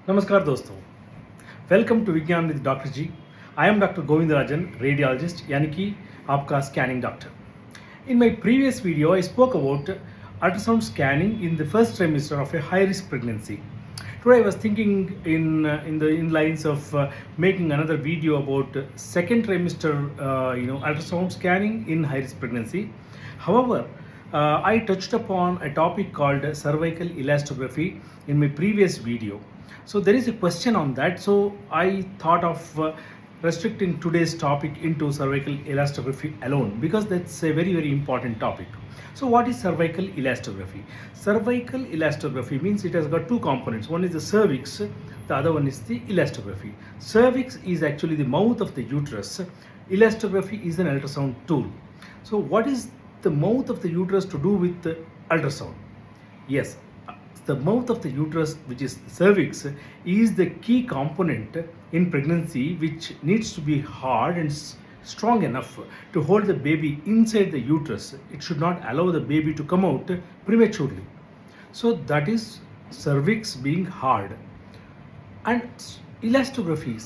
नमस्कार दोस्तों, welcome to Vigyan with doctor ji. I am doctor Govindarajan, radiologist यानी कि आपका scanning doctor. In my previous video I spoke about ultrasound scanning in the first trimester of a high risk pregnancy. Today I was thinking in lines of making another video about second trimester ultrasound scanning in high risk pregnancy. However, I touched upon a topic called cervical elastography in my previous video. So there is a question on that. So I thought of restricting today's topic into cervical elastography alone because that's a very important topic. So what is cervical elastography? Cervical elastography means it has got two components. One is the cervix, the other one is the elastography. Cervix is actually the mouth of the uterus. Elastography is an ultrasound tool. So what is the mouth of the uterus to do with the ultrasound? Yes, the mouth of the uterus, which is cervix, is the key component in pregnancy, which needs to be hard and strong enough to hold the baby inside the uterus. It should not allow the baby to come out prematurely. So that is cervix being hard. And elastography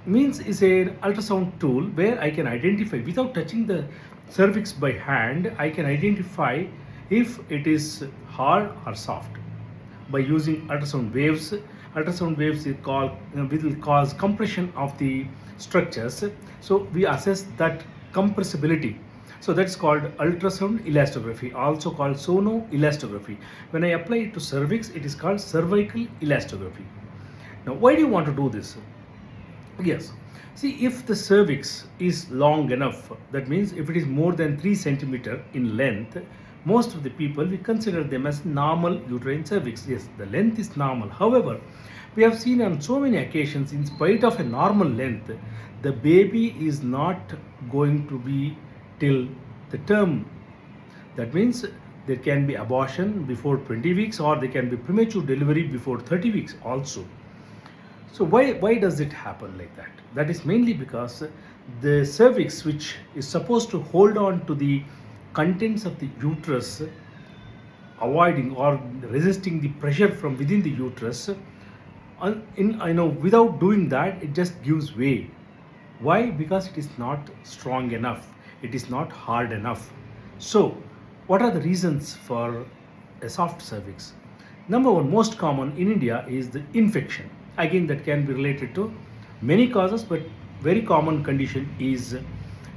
means is an ultrasound tool where I can identify without touching the cervix by hand. I can identify if it is hard or soft by using ultrasound waves. Ultrasound waves will cause compression of the structures. So we assess that compressibility. So that's called ultrasound elastography, also called sonoelastography. When I apply it to cervix, it is called cervical elastography. Now, why do you want to do this? Yes. See, if the cervix is long enough, that means if it is more than 3 centimeter in length, most of the people, we consider them as normal uterine cervix. Yes, the length is normal. However, we have seen on so many occasions, in spite of a normal length, the baby is not going to be till the term. That means there can be abortion before 20 weeks, or there can be premature delivery before 30 weeks also. So why does it happen like that? That is mainly because the cervix, which is supposed to hold on to the contents of the uterus, avoiding or resisting the pressure from within the uterus, without doing that, it just gives way. Why? Because it is not strong enough, it is not hard enough. So what are the reasons for a soft cervix? Number one, most common in India, is the infection. Again, that can be related to many causes, but very common condition is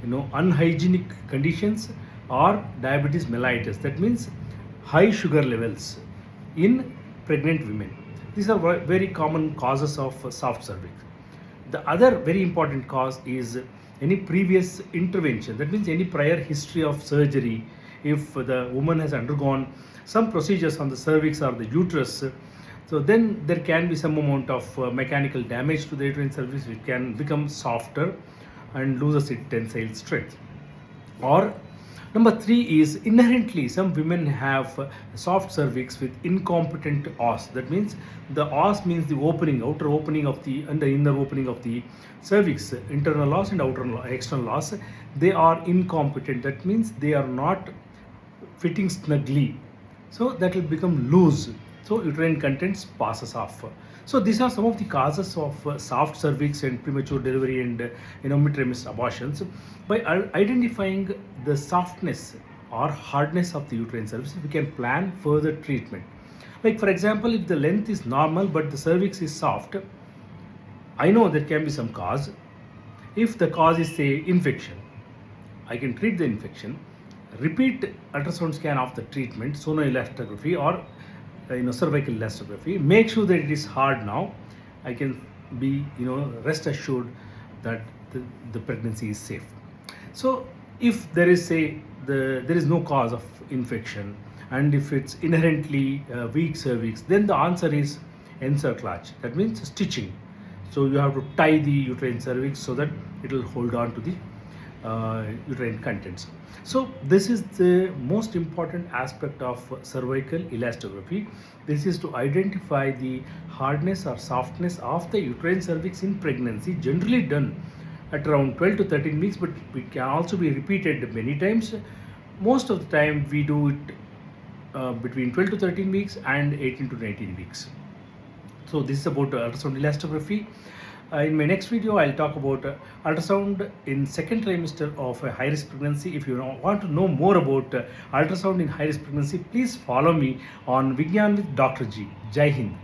unhygienic conditions or diabetes mellitus. That means high sugar levels in pregnant women. These are very common causes of soft cervix. The other very important cause is any previous intervention. That means any prior history of surgery. If the woman has undergone some procedures on the cervix or the uterus, so then there can be some amount of mechanical damage to the uterine cervix, which can become softer and loses its tensile strength. Or number three is inherently some women have soft cervix with incompetent os. That means the os means the opening, outer opening of the and the inner opening of the cervix, internal os and external os. They are incompetent. That means they are not fitting snugly. So that will become loose. So uterine contents passes off. So these are some of the causes of soft cervix and premature delivery and mid-trimester abortions. By identifying the softness or hardness of the uterine cervix, we can plan further treatment. Like for example, if the length is normal but the cervix is soft, I know there can be some cause. If the cause is say infection, I can treat the infection, repeat ultrasound scan of the treatment, sonoelastography or cervical elastography, make sure that it is hard now. I can be rest assured that the pregnancy is safe. So if there is there is no cause of infection and if it's inherently weak cervix, then the answer is encerclage. That means stitching. So you have to tie the uterine cervix so that it will hold on to the uterine contents. So this is the most important aspect of cervical elastography. This is to identify the hardness or softness of the uterine cervix in pregnancy, generally done at around 12 to 13 weeks, but it can also be repeated many times. Most of the time we do it between 12 to 13 weeks and 18 to 19 weeks. So this is about ultrasound elastography. In my next video, I'll talk about ultrasound in second trimester of a high-risk pregnancy. If you want to know more about ultrasound in high-risk pregnancy, please follow me on Vigyan with Dr. G. Jai Hind.